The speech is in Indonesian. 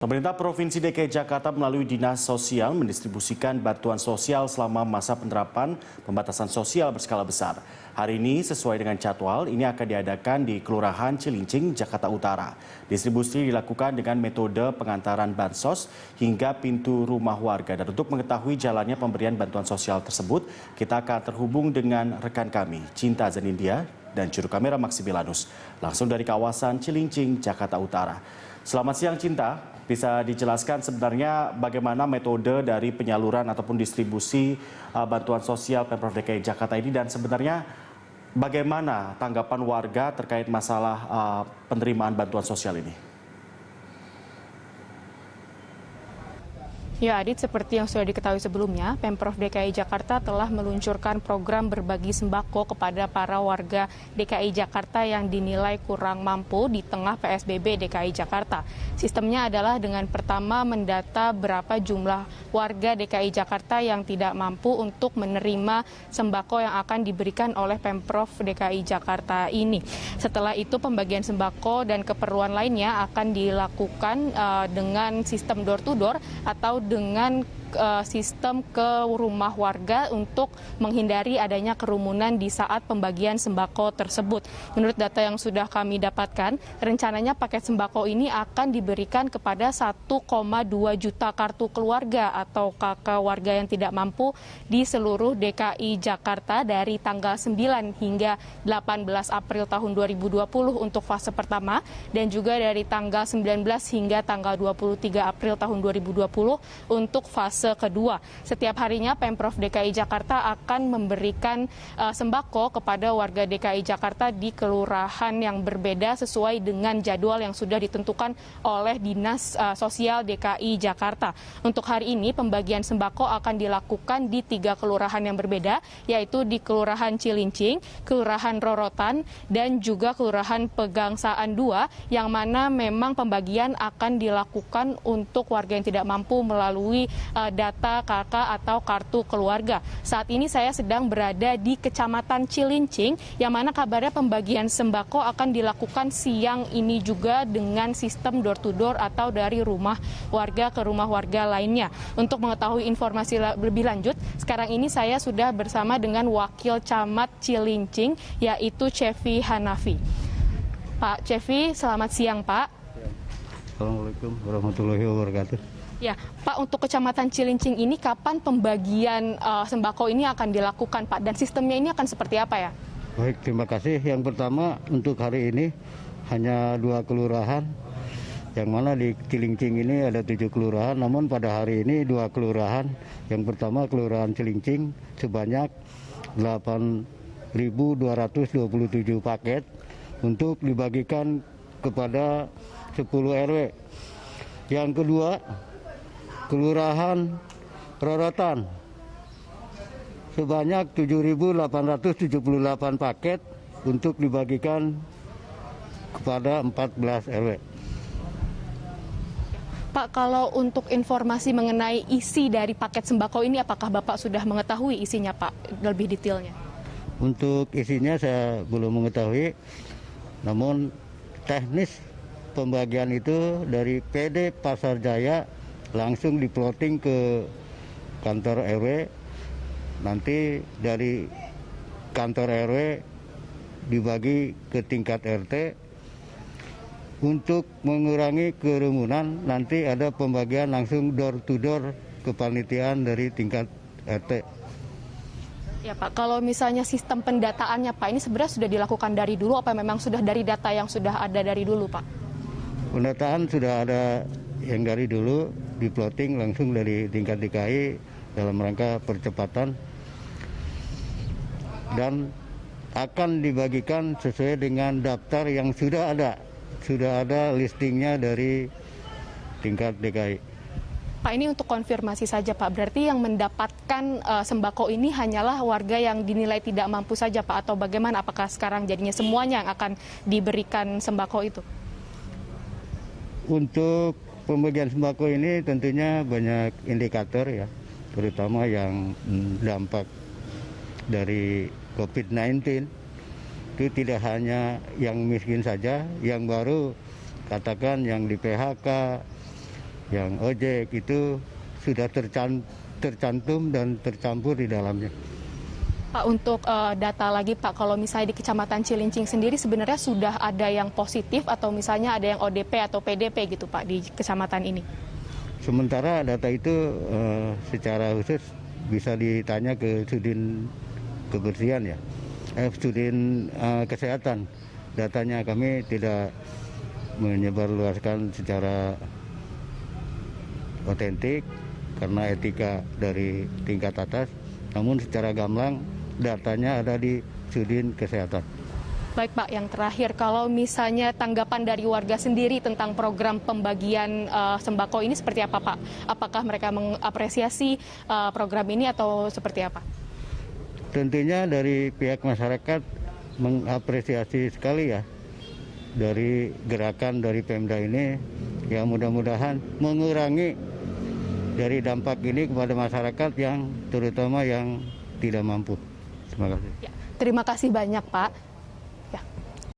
Pemerintah Provinsi DKI Jakarta melalui Dinas Sosial mendistribusikan bantuan sosial selama masa penerapan pembatasan sosial berskala besar. Hari ini sesuai dengan jadwal, ini akan diadakan di Kelurahan Cilincing, Jakarta Utara. Distribusi dilakukan dengan metode pengantaran bansos hingga pintu rumah warga. Dan untuk mengetahui jalannya pemberian bantuan sosial tersebut, kita akan terhubung dengan rekan kami, Cinta Zanindia dan juru kamera Maxibilanus, langsung dari kawasan Cilincing, Jakarta Utara. Selamat siang, Cinta. Bisa dijelaskan sebenarnya bagaimana metode dari penyaluran ataupun distribusi bantuan sosial Pemprov DKI Jakarta ini dan sebenarnya bagaimana tanggapan warga terkait masalah penerimaan bantuan sosial ini? Ya, Adit, seperti yang sudah diketahui sebelumnya, Pemprov DKI Jakarta telah meluncurkan program berbagi sembako kepada para warga DKI Jakarta yang dinilai kurang mampu di tengah PSBB DKI Jakarta. Sistemnya adalah dengan pertama mendata berapa jumlah warga DKI Jakarta yang tidak mampu untuk menerima sembako yang akan diberikan oleh Pemprov DKI Jakarta ini. Setelah itu pembagian sembako dan keperluan lainnya akan dilakukan dengan sistem door to door atau dengan sistem ke rumah warga untuk menghindari adanya kerumunan di saat pembagian sembako tersebut. Menurut data yang sudah kami dapatkan, rencananya paket sembako ini akan diberikan kepada 1,2 juta kartu keluarga atau KK warga yang tidak mampu di seluruh DKI Jakarta dari tanggal 9 hingga 18 April tahun 2020 untuk fase pertama dan juga dari tanggal 19 hingga tanggal 23 April tahun 2020 untuk fase kedua. Setiap harinya Pemprov DKI Jakarta akan memberikan sembako kepada warga DKI Jakarta di kelurahan yang berbeda sesuai dengan jadwal yang sudah ditentukan oleh Dinas Sosial DKI Jakarta. Untuk hari ini pembagian sembako akan dilakukan di 3 kelurahan yang berbeda, yaitu di Kelurahan Cilincing, Kelurahan Rorotan, dan juga Kelurahan Pegangsaan 2, yang mana memang pembagian akan dilakukan untuk warga yang tidak mampu melalui data KK atau kartu keluarga. Saat ini saya sedang berada di Kecamatan Cilincing, yang mana kabarnya pembagian sembako akan dilakukan siang ini juga dengan sistem door to door atau dari rumah warga ke rumah warga lainnya. Untuk mengetahui informasi lebih lanjut, sekarang ini saya sudah bersama dengan Wakil Camat Cilincing, yaitu Cevi Hanafi. Pak Cevi, selamat siang, Pak. Assalamualaikum warahmatullahi wabarakatuh. Ya, Pak, untuk Kecamatan Cilincing ini kapan pembagian sembako ini akan dilakukan, Pak? Dan sistemnya ini akan seperti apa ya? Baik, terima kasih. Yang pertama untuk hari ini hanya 2 kelurahan, yang mana di Cilincing ini ada 7 kelurahan, namun pada hari ini 2 kelurahan. Yang pertama Kelurahan Cilincing sebanyak 8.227 paket untuk dibagikan kepada 10 RW. Yang kedua Kelurahan Rorotan sebanyak 7.878 paket untuk dibagikan kepada 14 RW. Pak, kalau untuk informasi mengenai isi dari paket sembako ini, apakah Bapak sudah mengetahui isinya, Pak, lebih detailnya? Untuk isinya saya belum mengetahui, namun teknis pembagian itu dari PD Pasar Jaya langsung diploting ke kantor RW, nanti dari kantor RW dibagi ke tingkat RT. Untuk mengurangi kerumunan, nanti ada pembagian langsung door to door ke panitiaan dari tingkat RT. Ya, Pak, kalau misalnya sistem pendataannya, Pak, ini sebenarnya sudah dilakukan dari dulu, apa memang sudah dari data yang sudah ada dari dulu, Pak? Pendataan sudah ada yang dari dulu, diploting langsung dari tingkat DKI dalam rangka percepatan dan akan dibagikan sesuai dengan daftar yang sudah ada listingnya dari tingkat DKI. Pak, ini untuk konfirmasi saja, Pak, berarti yang mendapatkan sembako ini hanyalah warga yang dinilai tidak mampu saja, Pak, atau bagaimana? Apakah sekarang jadinya semuanya yang akan diberikan sembako itu? Untuk pembagian sembako ini tentunya banyak indikator ya, terutama yang dampak dari COVID-19. Itu tidak hanya yang miskin saja, yang baru katakan yang di PHK, yang ojek itu sudah tercantum dan tercampur di dalamnya. Pak, untuk data lagi Pak, kalau misalnya di Kecamatan Cilincing sendiri sebenarnya sudah ada yang positif atau misalnya ada yang ODP atau PDP gitu Pak di kecamatan ini? Sementara data itu secara khusus bisa ditanya ke Sudin Kebersihan ya, Sudin Kesehatan. Datanya kami tidak menyebarluaskan secara otentik karena etika dari tingkat atas, namun secara gamblang datanya ada di Sudin Kesehatan. Baik Pak, yang terakhir, kalau misalnya tanggapan dari warga sendiri tentang program pembagian sembako ini seperti apa Pak? Apakah mereka mengapresiasi program ini atau seperti apa? Tentunya dari pihak masyarakat mengapresiasi sekali ya dari gerakan dari Pemda ini, yang mudah-mudahan mengurangi dari dampak ini kepada masyarakat yang terutama yang tidak mampu. Terima kasih. Ya, terima kasih banyak Pak.